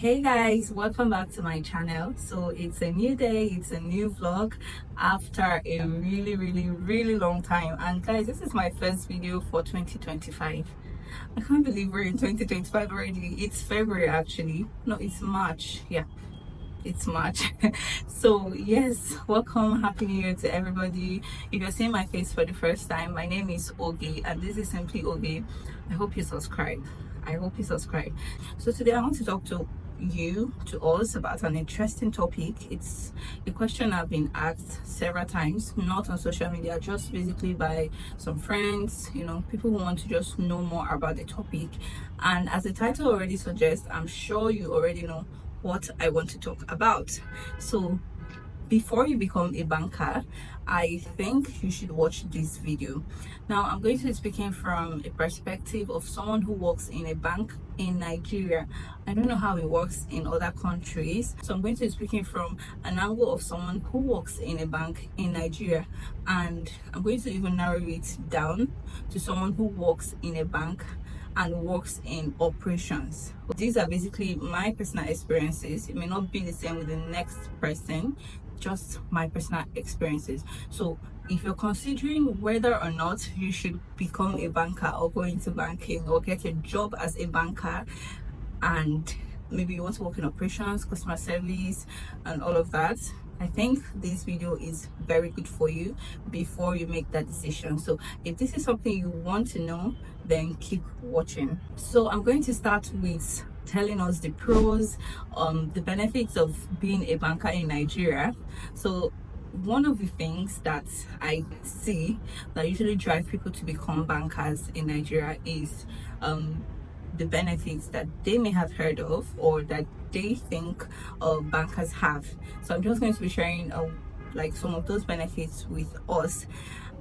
Hey guys, welcome back to my channel. So it's a new day, it's a new vlog after a really long time. And guys, this is my first video for 2025. I can't believe we're in 2025 already. It's February actually. No, it's March. Yeah, it's March. So yes, welcome, happy new year to everybody. If you're seeing my face for the first time, my name is Oge and this is simply Oge. I hope you subscribe. So today I want to talk to us about an interesting topic. It's a question I've been asked several times, not on social media, just basically by some friends, people who want to just know more about the topic. And as the title already suggests, I'm sure you already know what I want to talk about. So before you become a banker, I think you should watch this video. Now I'm going to be speaking from a perspective of someone who works in a bank in Nigeria. I don't know how it works in other countries, so I'm going to be speaking from an angle of someone who works in a bank in Nigeria, and I'm going to even narrow it down to someone who works in a bank and works in operations. These are basically my personal experiences. It may not be the same with the next person, just my personal experiences. So if you're considering whether or not you should become a banker or go into banking or get a job as a banker, and maybe you want to work in operations, customer service and all of that, I think this video is very good for you before you make that decision. So if this is something you want to know, then keep watching. So I'm going to start with telling us the pros, the benefits of being a banker in Nigeria. So one of the things that I see that usually drive people to become bankers in Nigeria is the benefits that they may have heard of or that they think bankers have. So I'm just going to be sharing like some of those benefits with us,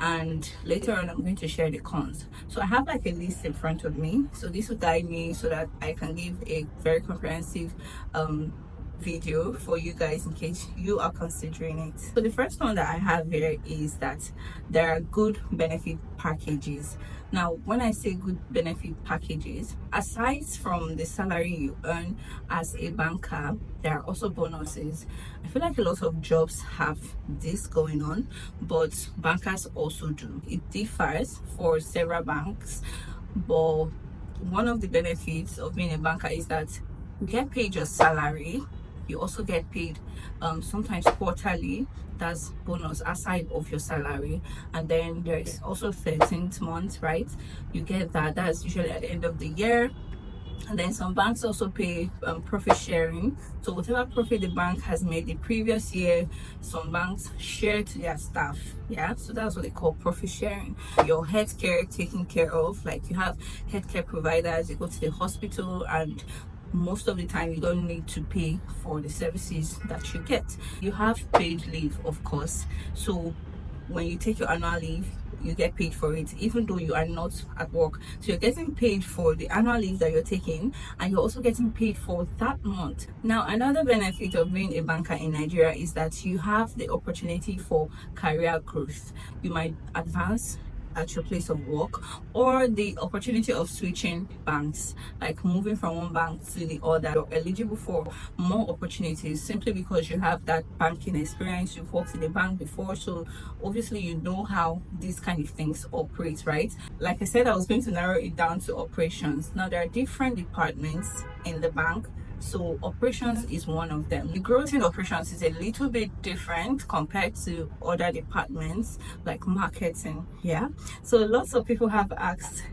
and later on I'm going to share the cons. So I have like a list in front of me, so this will guide me so that I can give a very comprehensive video for you guys in case you are considering it. So the first one that I have here is that there are good benefit packages. Now when I say good benefit packages, aside from the salary you earn as a banker, there are also bonuses. I feel like a lot of jobs have this going on, but bankers also do. It differs for several banks, but one of the benefits of being a banker is that you get paid your salary. You also get paid sometimes quarterly. That's bonus aside of your salary. And then there is also 13th month, right? You get that's usually at the end of the year. And then some banks also pay profit sharing. So whatever profit the bank has made the previous year, some banks share to their staff. Yeah, so that's what they call profit sharing. Your healthcare taken care of, like you have healthcare providers, you go to the hospital, and most of the time you don't need to pay for the services that you get. You have paid leave, of course. So when you take your annual leave, you get paid for it even though you are not at work. So you're getting paid for the annual leave that you're taking, and you're also getting paid for that month. Now another benefit of being a banker in Nigeria is that you have the opportunity for career growth. You might advance at your place of work, or the opportunity of switching banks, like moving from one bank to the other. You're eligible for more opportunities simply because you have that banking experience. You've worked in a bank before, so obviously you know how these kind of things operate, right? Like I said, I was going to narrow it down to operations. Now there are different departments in the bank, so operations is one of them. The growth in operations is a little bit different compared to other departments like marketing. Yeah, so lots of people have asked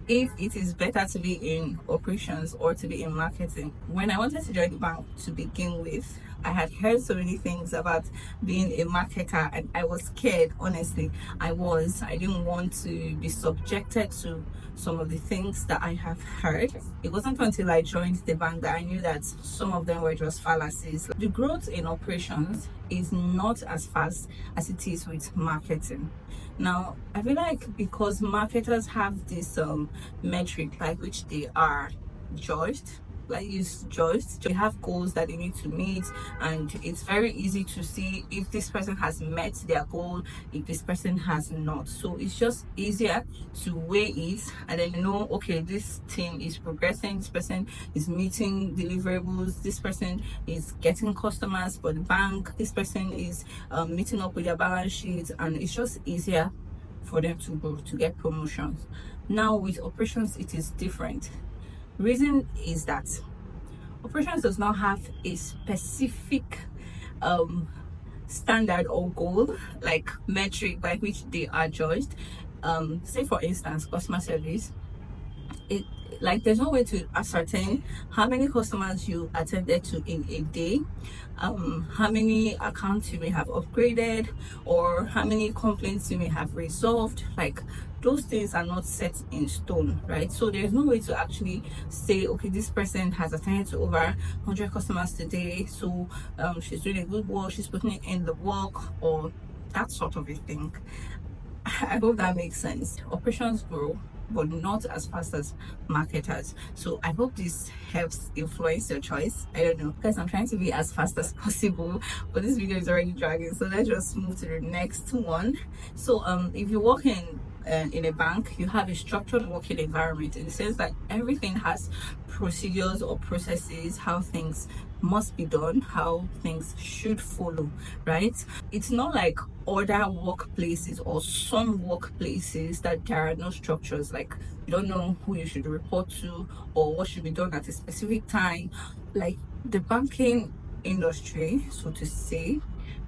if it is better to be in operations or to be in marketing. When I wanted to join the bank to begin with, I had heard so many things about being a marketer and I was scared. Honestly, I didn't want to be subjected to some of the things that I have heard. It wasn't until I joined the bank that I knew that some of them were just fallacies. The growth in operations is not as fast as it is with marketing. Now I feel like because marketers have this metric by which they are judged, like is judged. They have goals that they need to meet, and it's very easy to see if this person has met their goal, if this person has not. So it's just easier to weigh it, and then you know, okay, this team is progressing, this person is meeting deliverables, this person is getting customers for the bank, this person is meeting up with their balance sheet, and it's just easier for them to go to get promotions. Now with operations, it is different. Reason is that operations does not have a specific standard or goal, like metric by which they are judged. Say for instance, customer service, it like there's no way to ascertain how many customers you attended to in a day, how many accounts you may have upgraded, or how many complaints you may have resolved. Like those things are not set in stone, right? So there's no way to actually say, okay, this person has attended to over 100 customers today, so she's doing a good work, she's putting in the work, or that sort of a thing. I hope that makes sense. Operations grow, but not as fast as marketers. So I hope this helps influence your choice. I don't know, because I'm trying to be as fast as possible, but this video is already dragging. So let's just move to the next one. So if you work in a bank, you have a structured working environment in the sense that everything has procedures or processes, how things must be done, how things should follow, right? It's not like other workplaces or some workplaces that there are no structures, like you don't know who you should report to or what should be done at a specific time. Like the banking industry, so to say,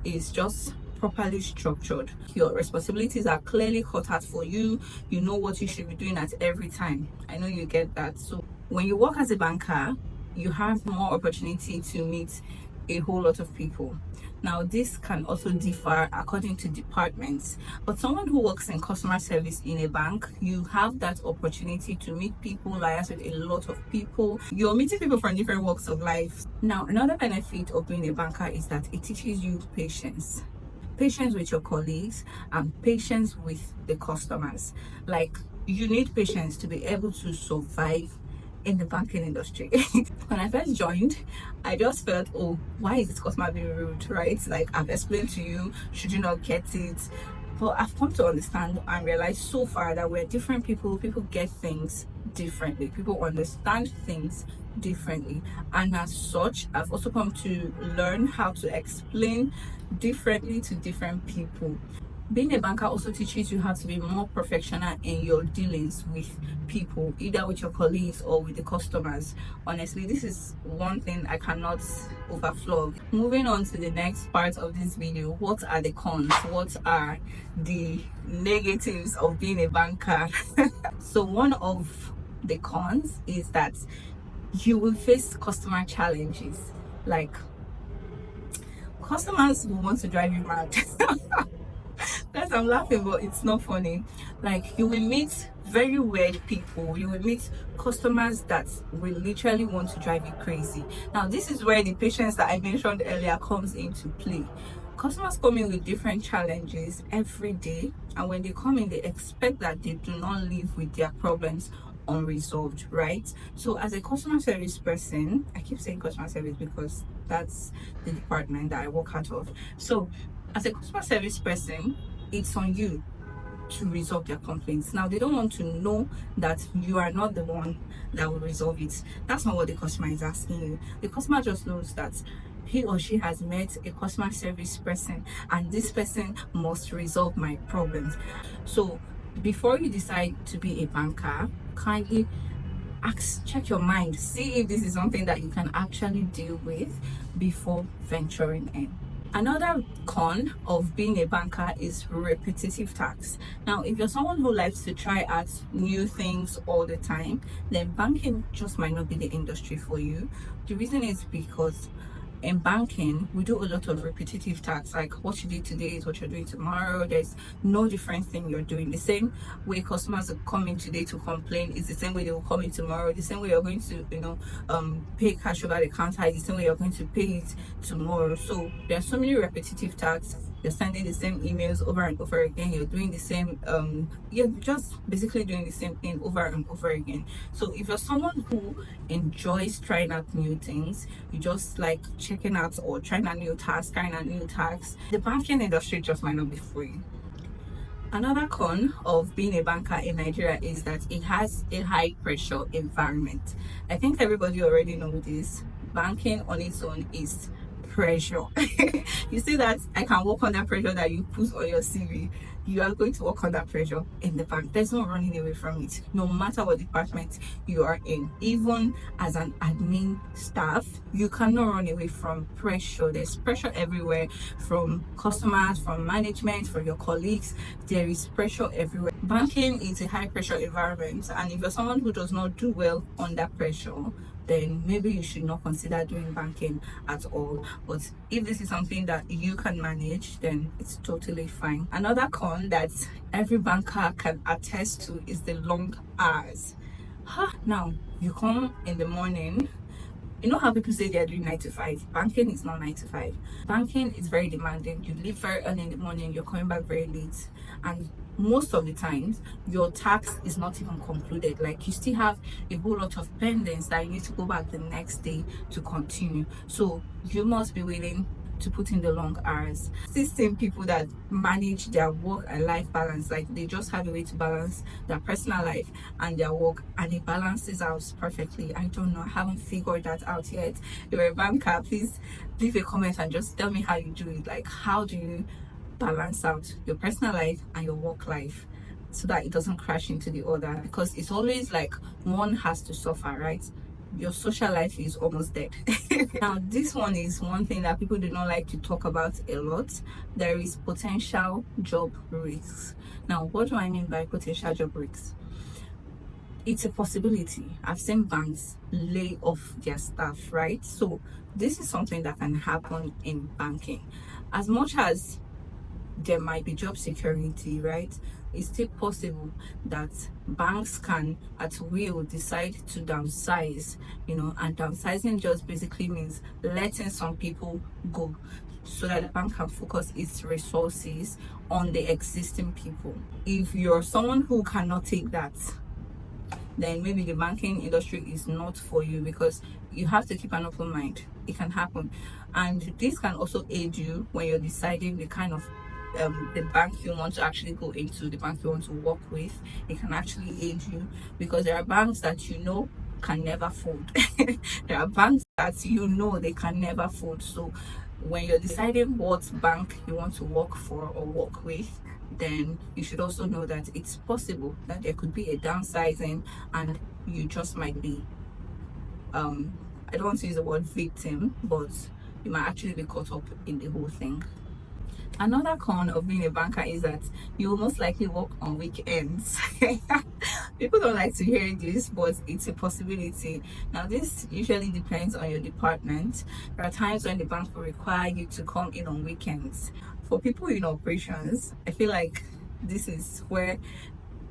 is just properly structured. Your responsibilities are clearly cut out for you. You know what you should be doing at every time. I know you get that. So when you work as a banker, you have more opportunity to meet a whole lot of people. Now this can also differ according to departments, but someone who works in customer service in a bank, you have that opportunity to meet people, liaise with a lot of people. You're meeting people from different walks of life. Now another benefit of being a banker is that it teaches you patience with your colleagues and patience with the customers. Like you need patience to be able to survive in the banking industry. When I first joined, I just felt, oh, why is this customer being rude, right? Like I've explained to you, should you not get it? But I've come to understand and realize so far that we're different people. People get things differently, people understand things differently, and as such I've also come to learn how to explain differently to different people. Being a banker also teaches you how to be more professional in your dealings with people, either with your colleagues or with the customers. Honestly, this is one thing I cannot overflow. Moving on to the next part of this video, what are the cons? What are the negatives of being a banker? So one of the cons is that you will face customer challenges. Like customers will want to drive you mad. Guys, I'm laughing, but it's not funny. Like you will meet very weird people, you will meet customers that will literally want to drive you crazy. Now this is where the patience that I mentioned earlier comes into play. Customers come in with different challenges every day, and when they come in, they expect that they do not live with their problems unresolved, right? So as a customer service person, I keep saying customer service because that's the department that I work out of. So as a customer service person, it's on you to resolve their complaints. Now they don't want to know that you are not the one that will resolve it. That's not what the customer is asking you. The customer just knows that he or she has met a customer service person and this person must resolve my problems. So before you decide to be a banker, kindly check your mind, see if this is something that you can actually deal with before venturing in. Another con of being a banker is repetitive tasks. Now if you're someone who likes to try out new things all the time, then banking just might not be the industry for you. The reason is because in banking we do a lot of repetitive tasks, like what you did today is what you're doing tomorrow. There's no different thing you're doing. The same way customers are coming today to complain is the same way they will come in tomorrow. The same way you're going to pay cash over the counter is the same way you're going to pay it tomorrow. So there are so many repetitive tasks you're sending the same emails over and over again, you're doing the same you're just basically doing the same thing over and over again. So if you're someone who enjoys trying out new things, you just like checking out or trying out new tasks, trying out new tasks, the banking industry just might not be for you. Another con of being a banker in Nigeria is that it has a high pressure environment. I think everybody already know this. Banking on its own is pressure. You see that I can work under pressure that you put on your CV. You are going to work under pressure in the bank. There's no running away from it, no matter what department you are in. Even as an admin staff, you cannot run away from pressure. There's pressure everywhere, from customers, from management, from your colleagues. There is pressure everywhere. Banking is a high pressure environment, and if you're someone who does not do well under pressure, then maybe you should not consider doing banking at all. But if this is something that you can manage, then it's totally fine. Another con that every banker can attest to is the long hours. Now, you come in the morning. You know how people say they're doing 9 to 5? Banking is not 9 to 5. Banking is very demanding. You leave very early in the morning, you're coming back very late, and most of the times your tax is not even concluded. Like, you still have a whole lot of pendants that you need to go back the next day to continue. So you must be willing to put in the long hours. These same people that manage their work and life balance, like they just have a way to balance their personal life and their work, and it balances out perfectly. I don't know, I haven't figured that out yet. If you're a banker, please leave a comment and just tell me how you do it. Like, how do you balance out your personal life and your work life so that it doesn't crash into the other? Because it's always like one has to suffer, right? Your social life is almost dead. Now, this one is one thing that people do not like to talk about a lot. There is potential job risks. Now, what do I mean by potential job risks? It's a possibility. I've seen banks lay off their staff, right? So this is something that can happen in banking. As much as there might be job security, right, it's still possible that banks can at will decide to downsize, and downsizing just basically means letting some people go so that the bank can focus its resources on the existing people. If you're someone who cannot take that, then maybe the banking industry is not for you, because you have to keep an open mind. It can happen, and this can also aid you when you're deciding the kind of the bank you want to actually go into, the bank you want to work with. It can actually aid you, because there are banks that can never fold. There are banks that they can never fold. So when you're deciding what bank you want to work for or work with, then you should also know that it's possible that there could be a downsizing, and you just might be I don't want to use the word victim, but you might actually be caught up in the whole thing. Another con of being a banker is that you will most likely work on weekends. People don't like to hear this, but it's a possibility. Now, this usually depends on your department. There are times when the bank will require you to come in on weekends. For people in operations, I feel like this is where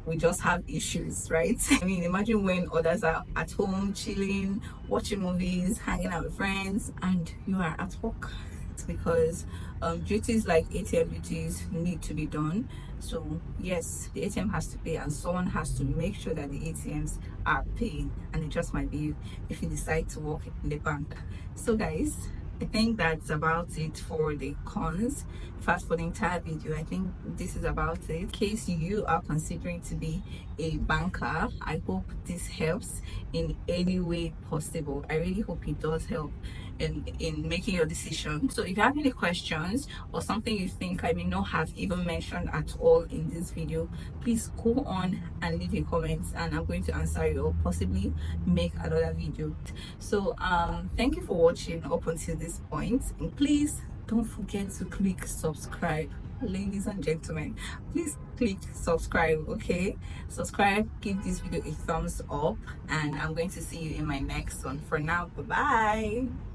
we just have issues, right? I mean, imagine when others are at home chilling, watching movies, hanging out with friends, and you are at work. It's because duties like ATM duties need to be done. So yes, the ATM has to pay, and someone has to make sure that the ATMs are paying, and it just might be you if you decide to work in the bank. So guys, I think that's about it for the cons. Fast for the entire video, I think this is about it. In case you are considering to be a banker, I hope this helps in any way possible. I really hope it does help in making your decision. So if you have any questions or something you think I may not have even mentioned at all in this video, please go on and leave a comment, and I'm going to answer you or possibly make another video. So thank you for watching up until this point, and please don't forget to click subscribe. Ladies and gentlemen, please click subscribe. Okay, subscribe, give this video a thumbs up, and I'm going to see you in my next one. For now, bye bye.